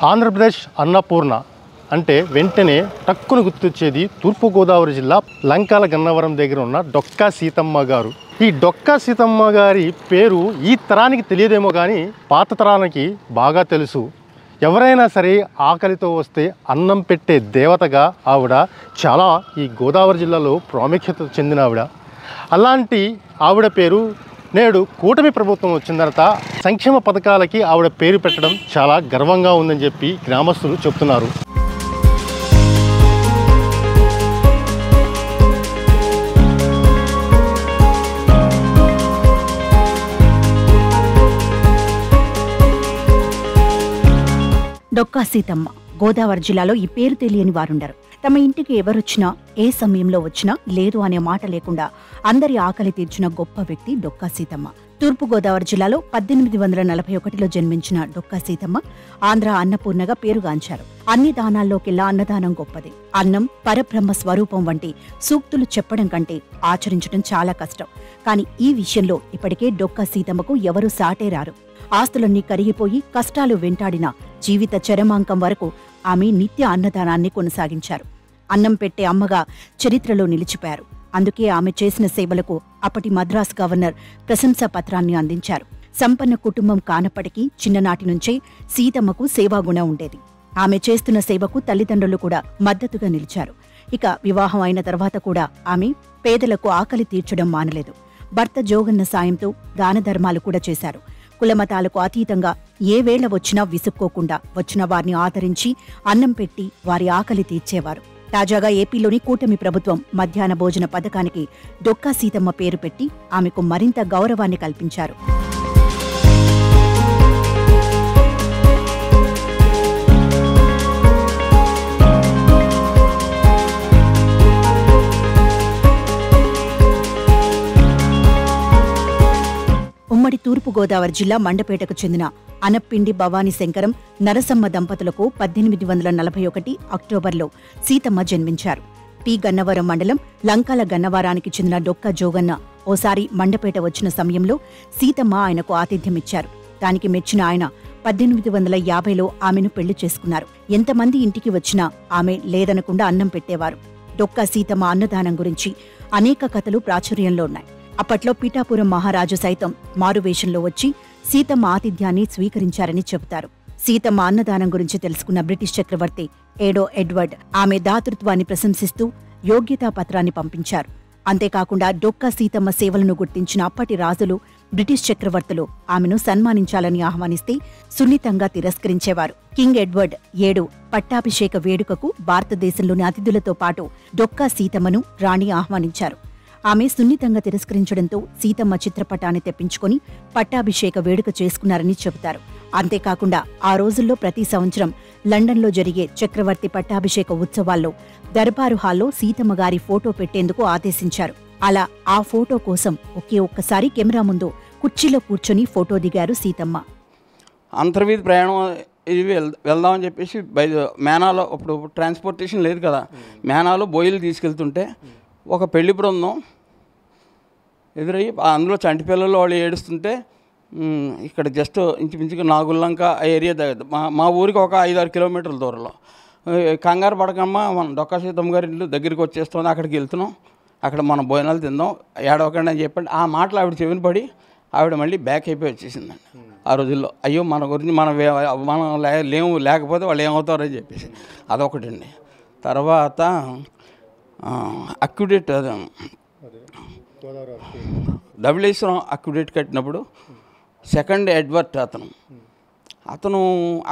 ఆంధ్రప్రదేశ్ అన్నపూర్ణ అంటే వెంటనే టక్కును గుర్తొచ్చేది తూర్పుగోదావరి జిల్లా లంకాల గన్నవరం దగ్గర ఉన్న డొక్కా సీతమ్మ గారు. ఈ డొక్కా సీతమ్మ గారి పేరు ఈ తరానికి తెలియదేమో కానీ పాత తరానికి బాగా తెలుసు. ఎవరైనా సరే ఆకలితో వస్తే అన్నం పెట్టే దేవతగా ఆవిడ చాలా ఈ గోదావరి జిల్లాలో ప్రాముఖ్యత చెందిన ఆవిడ. అలాంటి ఆవిడ పేరు నేడు కూటమి ప్రభుత్వం వచ్చిన తర్వాత సంక్షేమ పథకాలకి ఆవిడ పేరు పెట్టడం చాలా గర్వంగా ఉందని చెప్పి గ్రామస్తులు చెప్తున్నారు. డొక్కా సీతమ్మ గోదావరి జిల్లాలో ఈ పేరు తెలియని వారుండరు. తమ ఇంటికి ఎవరొచ్చినా ఏ సమయంలో వచ్చినా లేదు అనే మాట లేకుండా అందరి ఆకలి తీర్చిన గొప్ప వ్యక్తి డొక్కా సీతమ్మ. తూర్పుగోదావరి జిల్లాలో 1841లో జన్మించిన డొక్కా సీతమ్మ ఆంధ్ర అన్నపూర్ణగా పేరుగాంచారు. అన్ని దానాల్లోకెల్లా అన్నదానం గొప్పది. అన్నం పరబ్రహ్మ స్వరూపం వంటి సూక్తులు చెప్పడం కంటే ఆచరించడం చాలా కష్టం. కానీ ఈ విషయంలో ఇప్పటికే డొక్కా సీతమ్మకు ఎవరూ సాటే రారు. ఆస్తులన్నీ కరిగిపోయి కష్టాలు వెంటాడిన జీవిత చరమాంకం వరకు ఆమె నిత్య అన్నదానాన్ని కొనసాగించారు. అన్నం పెట్టే అమ్మగా చరిత్రలో నిలిచిపోయారు. అందుకే ఆమె చేసిన సేవలకు అప్పటి మద్రాస్ గవర్నర్ ప్రశంసా పత్రాన్ని అందించారు. సంపన్న కుటుంబం కానప్పటికీ చిన్ననాటి నుంచే సీతమ్మకు సేవాగుణం ఉండేది. ఆమె చేస్తున్న సేవకు తల్లిదండ్రులు కూడా మద్దతుగా నిలిచారు. ఇక వివాహం అయిన తర్వాత కూడా ఆమె పేదలకు ఆకలి తీర్చడం మానలేదు. భర్త జోగన్న సాయంతో దాన ధర్మాలు కూడా చేశారు. కులమతాలకు అతీతంగా ఏ వేళ వచ్చినా విసుక్కోకుండా వచ్చిన వారిని ఆదరించి అన్నం పెట్టి వారి ఆకలి తీర్చేవారు. తాజాగా ఏపీలోని కూటమి ప్రభుత్వం మధ్యాహ్న భోజన పథకానికి డొక్కా సీతమ్మ పేరు పెట్టి ఆమెకు మరింత గౌరవాన్ని కల్పించారు. ఉమ్మడి తూర్పుగోదావరి జిల్లా మండపేటకు చెందిన అనప్పిండి భవానీ శంకరం నరసమ్మ దంపతులకు 1841 అక్టోబర్లో సీతమ్మ జన్మించారు. పి గన్నవరం మండలం లంకాల గన్నవరానికి చెందిన డొక్కా జోగన్న ఓసారి మండపేట వచ్చిన సమయంలో సీతమ్మ ఆయనకు ఆతిథ్యమిచ్చారు. దానికి మెచ్చిన ఆయన 1850లో ఆమెను పెళ్లి చేసుకున్నారు. ఎంతమంది ఇంటికి వచ్చినా ఆమె లేదనకుండా అన్నం పెట్టేవారు. డొక్కా సీతమ్మ అన్నదానం గురించి అనేక కథలు ప్రాచుర్యంలో ఉన్నాయి. అప్పట్లో పీఠాపురం మహారాజు సైతం మారువేషంలో వచ్చి సీతమ్మ ఆతిథ్యాన్ని స్వీకరించారని చెబుతారు. సీతమ్మ అన్నదానం గురించి తెలుసుకున్న బ్రిటిష్ చక్రవర్తి 7వ ఎడ్వర్డ్ ఆమె దాతృత్వాన్ని ప్రశంసిస్తూ యోగ్యతా పత్రాన్ని పంపించారు. అంతేకాకుండా డొక్కా సీతమ్మ సేవలను గుర్తించిన అప్పటి రాజులు బ్రిటిష్ చక్రవర్తులు ఆమెను సన్మానించాలని ఆహ్వానిస్తే సున్నితంగా తిరస్కరించేవారు. కింగ్ ఎడ్వర్డ్ 7 పట్టాభిషేక వేడుకకు భారతదేశంలోని అతిథులతో పాటు డొక్కా సీతమ్మను రాణి ఆహ్వానించారు. ఆమె సున్నితంగా తిరస్కరించడంతో సీతమ్మ చిత్రపటాన్ని తెప్పించుకుని పట్టాభిషేక వేడుక చేసుకున్నారని చెబుతారు. అంతేకాకుండా ఆ రోజుల్లో ప్రతి సంవత్సరం లండన్లో జరిగే చక్రవర్తి పట్టాభిషేక ఉత్సవాల్లో దర్బారు హాల్లో సీతమ్మ గారి ఫోటో పెట్టేందుకు ఆదేశించారు. అలా ఆ ఫోటో కోసం ఒక్కసారి కెమెరా ముందు కుర్చీలో కూర్చొని ఫోటో దిగారు సీతమ్మ. అంతర్వీధి ప్రయాణం వెళ్దామని చెప్పేసి మేనాలో అప్పుడు ట్రాన్స్పోర్టేషన్ లేదు కదా, మేనాలో బోయిలు తీసుకెళ్తుంటే ఒక పెళ్లి బృందం ఎదురయ్యి అందులో చంటి పిల్లలు వాళ్ళు ఏడుస్తుంటే ఇక్కడ జస్ట్ ఇంచుమించుగా నాగుల్లంక ఏరియా మా ఊరికి ఒక 5-6 కిలోమీటర్ల దూరంలో కంగారు పడకమ్మ మన డొక్కా సీతమ్మ గారి ఇల్లు దగ్గరికి వచ్చేస్తుంది, అక్కడికి వెళ్తున్నాం, అక్కడ మనం భోజనాలు తిందాం, ఏడవకండి అని చెప్పండి. ఆ మాటలు ఆవిడ చెవిని పడి ఆవిడ మళ్ళీ బ్యాక్ అయిపోయి వచ్చేసిందండి. ఆ రోజుల్లో అయ్యో మన గురించి మనం లేకపోతే వాళ్ళు ఏమవుతారని చెప్పేసి అదొకటండి. తర్వాత అక్యుడేట్ ధవళేశ్వరం అక్యుడేట్ కట్టినప్పుడు 2nd ఎడ్వర్డ్ అతను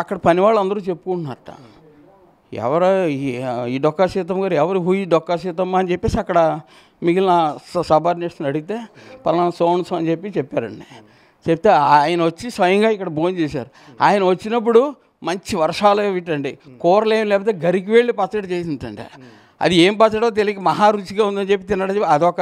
అక్కడ పనివాళ్ళు అందరూ చెప్పుకుంటున్నారట, ఎవరు ఈ డొక్కా సీతమ్మ గారు, ఎవరు హూయి డొక్కా సీతమ్మ అని చెప్పేసి అక్కడ మిగిలిన సబార్డినేట్స్ని అడిగితే పలానా సోన్స్ అని చెప్పారండి. చెప్తే ఆయన వచ్చి స్వయంగా ఇక్కడ భోజనం చేశారు. ఆయన వచ్చినప్పుడు మంచి వర్షాలు ఏమిటండి, కూరలు ఏమి లేకపోతే గరికి వెళ్ళి పచ్చడి చేసిందండి. అది ఏం పచ్చడో తెలియక మహారుచిగా ఉందని చెప్పి తినడం అదొక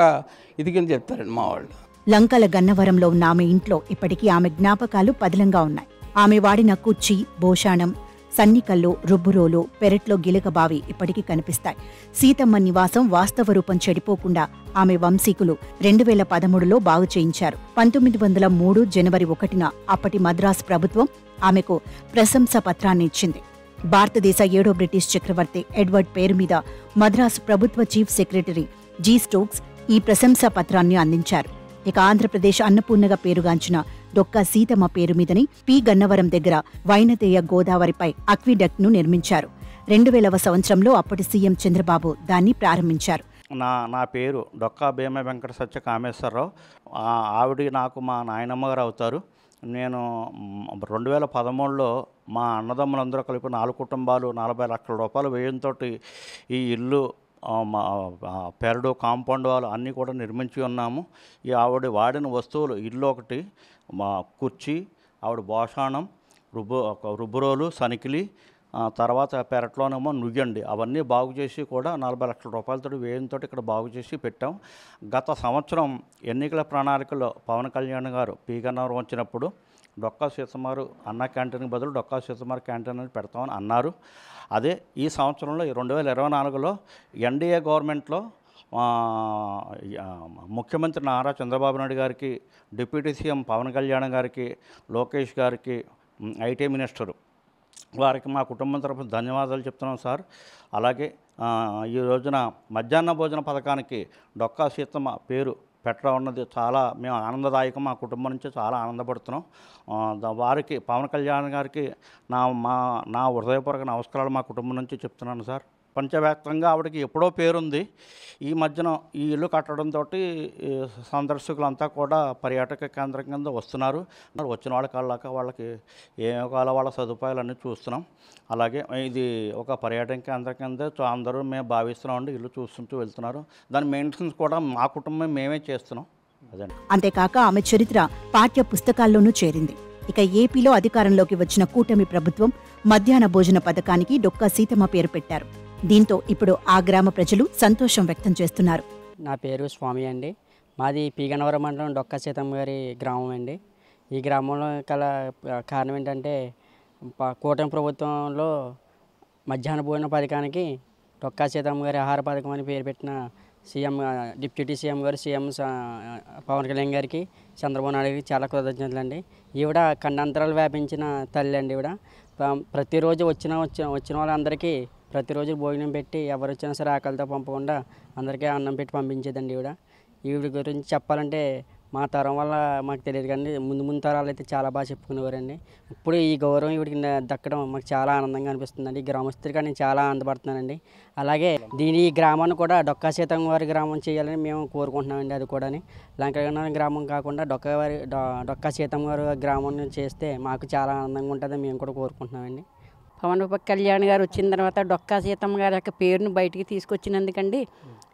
ఇదికని చెప్తారండి మా వాళ్ళు. లంకల గన్నవరంలో ఉన్న ఆమె ఇంట్లో ఇప్పటికీ ఆమె జ్ఞాపకాలు పదిలంగా ఉన్నాయి. ఆమె వాడిన కుర్చీ, భోషాణం, సన్నికల్లు, రుబ్బురోలు, పెరట్లో గిలకబావి ఇప్పటికీ కనిపిస్తాయి. సీతమ్మ నివాసం వాస్తవ రూపం చెడిపోకుండా ఆమె వంశీకులు 2013లో బాగు చేయించారు. 1903 జనవరి 1న అప్పటి మద్రాసు ప్రభుత్వం ఆమెకు ప్రశంసా పత్రాన్ని ఇచ్చింది. భారతదేశ 7వ బ్రిటిష్ చక్రవర్తి ఎడ్వర్డ్ పేరు మీద మద్రాసు ప్రభుత్వ చీఫ్ సెక్రటరీ జి స్టోక్స్ ఈ ప్రశంసా పత్రాన్ని అందించారు. ఇక ఆంధ్రప్రదేశ్ అన్నపూర్ణగా పేరుగాంచిన డొక్కా సీతమ్మ పేరు మీదని పి గన్నవరం దగ్గర వైనతేయ గోదావరిపై అక్విడక్ట్ ను నిర్మించారు. 2000వ సంవత్సరంలో అప్పటి సీఎం చంద్రబాబు దాన్ని ప్రారంభించారు. నా పేరు డొక్కా భీమ వెంకట సత్య కామేశ్వరరావు. ఆవిడ నాకు మా నాయనమ్మ గారు అవుతారు. నేను 2013లో మా అన్నదమ్ములందరూ కలిపి 4 కుటుంబాలు 40 లక్షల రూపాయలు వ్యయంతో ఈ ఇల్లు పెరడు కాంపౌండ్ వాళ్ళు అన్నీ కూడా నిర్మించి ఉన్నాము. ఈ ఆవిడ వాడిన వస్తువులు ఇల్లు ఒకటి, మా కుర్చీ, ఆవిడ భోషాణం, రుబ్బురోలు, సనికిలి, తర్వాత పెరట్లోనేమో నుయ్యండి, అవన్నీ బాగు చేసి కూడా 40 లక్షల రూపాయలతో వ్యయంతో ఇక్కడ బాగు చేసి పెట్టాం. గత సంవత్సరం ఎన్నికల ప్రణాళికలో పవన్ కళ్యాణ్ గారు పి గన్నవరం వచ్చినప్పుడు డొక్కా సీతమ్మారు అన్న క్యాంటీన్కి బదులు డొక్కా సీతమ్మారు క్యాంటీన్ అని పెడతామని అన్నారు. అదే ఈ సంవత్సరంలో 2024లో ఎన్డీఏ గవర్నమెంట్లో ముఖ్యమంత్రి నారా చంద్రబాబు నాయుడు గారికి, డిప్యూటీ సీఎం పవన్ కళ్యాణ్ గారికి, లోకేష్ గారికి, ఐటీ మినిస్టరు వారికి మా కుటుంబం తరఫున ధన్యవాదాలు చెప్తున్నాం సార్. అలాగే ఈ రోజున మధ్యాహ్న భోజన పథకానికి డొక్కా సీతమ్మ పేరు పెట్టడం అన్నది చాలా మేము ఆనందదాయకం. మా కుటుంబం నుంచి చాలా ఆనందపడుతున్నాం. వారికి పవన్ కళ్యాణ్ గారికి నా హృదయపూర్వక నమస్కారాలు మా కుటుంబం నుంచి చెప్తున్నాను సార్. ప్రపంచవ్యాప్తంగా ఆవిడకి ఎప్పుడో పేరుంది. ఈ మధ్యన ఈ ఇల్లు కట్టడంతో సందర్శకులంతా కూడా పర్యాటక కేంద్రం కింద వస్తున్నారు. వచ్చిన వాళ్ళ కాళ్ళక వాళ్ళకి ఏమో కావాలో వాళ్ళ సదుపాయాలన్నీ చూస్తున్నాం. అలాగే ఇది ఒక పర్యాటక కేంద్రం కింద అందరూ మేము భావిస్తున్నామండి. ఇల్లు చూస్తుంటూ వెళ్తున్నారు. దాని మెయింటెనెన్స్ కూడా మా కుటుంబం మేమే చేస్తున్నాం. అదండి. అంతేకాక ఆమె చరిత్ర పాఠ్య పుస్తకాల్లోనూ చేరింది. ఇక ఏపీలో అధికారంలోకి వచ్చిన కూటమి ప్రభుత్వం మధ్యాహ్న భోజన పథకానికి డొక్కా సీతమ్మ పేరు పెట్టారు. దీంతో ఇప్పుడు ఆ గ్రామ ప్రజలు సంతోషం వ్యక్తం చేస్తున్నారు. నా పేరు స్వామి అండి. మాది పి గన్నవరం మండలం డొక్కా సీతమ్మ గారి గ్రామం అండి. ఈ గ్రామంలో కల కారణం ఏంటంటే కూటమి ప్రభుత్వంలో మధ్యాహ్న భోజన పథకానికి డొక్కా సీతమ్మ గారి ఆహార పథకం అని పేరు పెట్టిన సీఎం డిప్యూటీ సీఎం గారు, సీఎం పవన్ కళ్యాణ్ గారికి, చంద్రబాబు నాయుడు గారికి చాలా కృతజ్ఞతలు అండి. ఈవిడ ఖండాంతరాలు వ్యాపించిన తల్లి అండి. ఈవిడ ప్రతిరోజు వచ్చిన వాళ్ళందరికీ ప్రతిరోజు భోజనం పెట్టి ఎవరు వచ్చినా సరే ఆకలితో పంపకుండా అందరికీ అన్నం పెట్టి పంపించేదండి ఈవిడ గురించి చెప్పాలంటే మా తరం వల్ల మాకు తెలియదు కానీ ముందు తరాలు అయితే చాలా బాగా చెప్పుకునేవారండి. ఇప్పుడు ఈ గౌరవం ఈవిడికి దక్కడం మాకు చాలా ఆనందంగా అనిపిస్తుందండి. గ్రామస్తుడిగా నేను చాలా ఆనందపడుతున్నానండి. అలాగే ఈ గ్రామాన్ని కూడా డొక్కా సీతమ్మ వారి గ్రామం చేయాలని మేము కోరుకుంటున్నామండి. అది కూడా లంకగన్నవరం గ్రామం కాకుండా డొక్కా సీతమ్మ వారి గ్రామం చేస్తే మాకు చాలా ఆనందంగా ఉంటుందని మేము కూడా కోరుకుంటున్నామండి. పవన్ కళ్యాణ్ గారు వచ్చిన తర్వాత డొక్కా సీతమ్మ గారి యొక్క పేరును బయటికి తీసుకొచ్చినందుకండి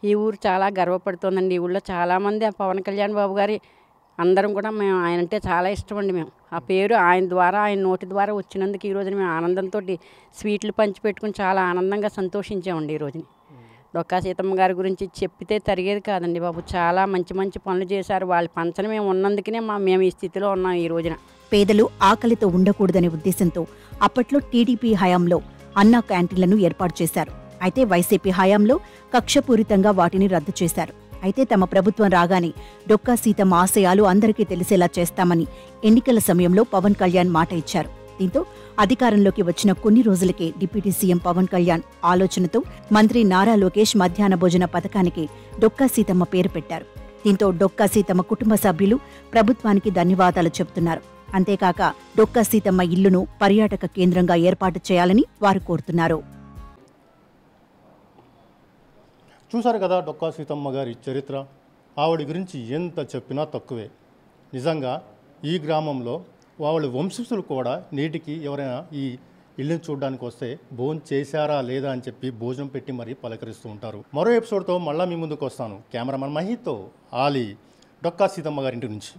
ఈ ఊరు చాలా గర్వపడుతుందండి. ఈ ఊళ్ళో చాలామంది ఆ పవన్ కళ్యాణ్ బాబు గారి అందరం కూడా మేము ఆయన అంటే చాలా ఇష్టం అండి. మేము ఆ పేరు ఆయన నోటి ద్వారా వచ్చినందుకు ఈ రోజున మేము ఆనందంతో స్వీట్లు పంచిపెట్టుకుని చాలా ఆనందంగా సంతోషించామండి. ఈ రోజుని డొక్కా సీతమ్మ గారి గురించి చెప్పితే తరిగేది కాదండి బాబు. చాలా మంచి మంచి పనులు చేశారు. వాళ్ళ పంచన మేము ఉన్నందుకనే మేము ఈ స్థితిలో ఉన్నాం. ఈ రోజున పేదలు ఆకలితో ఉండకూడదనే ఉద్దేశంతో అప్పట్లో టీడీపీ హయాంలో అన్నా క్యాంటీన్లను ఏర్పాటు చేశారు. అయితే వైసీపీ హయాంలో కక్షపూరితంగా వాటిని రద్దు చేశారు. అయితే తమ ప్రభుత్వం రాగానే డొక్కా సీతమ్మ ఆశయాలు అందరికీ తెలిసేలా చేస్తామని ఎన్నికల సమయంలో పవన్ కళ్యాణ్ మాట ఇచ్చారు. దీంతో అధికారంలోకి వచ్చిన కొన్ని రోజులకే డిప్యూటీ సీఎం పవన్ కళ్యాణ్ ఆలోచనతో మంత్రి నారా లోకేష్ మధ్యాహ్న భోజన పథకానికి డొక్కా సీతమ్మ పేరు పెట్టారు. దీంతో డొక్కా సీతమ్మ కుటుంబ సభ్యులు ప్రభుత్వానికి ధన్యవాదాలు చెబుతున్నారు. అంతేకాక డొక్కా సీతమ్మ ఇల్లును పర్యాటక కేంద్రంగా ఏర్పాటు చేయాలని వారు కోరుతున్నారు. చూశారు కదా డొక్కా సీతమ్మ గారి చరిత్ర. ఆవిడ గురించి ఎంత చెప్పినా తక్కువే. నిజంగా ఈ గ్రామంలో వాళ్ళ వంశస్థులు కూడా నేటికి ఎవరైనా ఈ ఇల్లుని చూడడానికి వస్తే భోజనం చేశారా లేదా అని చెప్పి భోజనం పెట్టి మరీ పలకరిస్తూ ఉంటారు. మరో ఎపిసోడ్తో మళ్ళీ మీ ముందుకు వస్తాను. కెమెరామన్ మహితో ఆలీ, డొక్కా సీతమ్మ గారి ఇంటి నుంచి.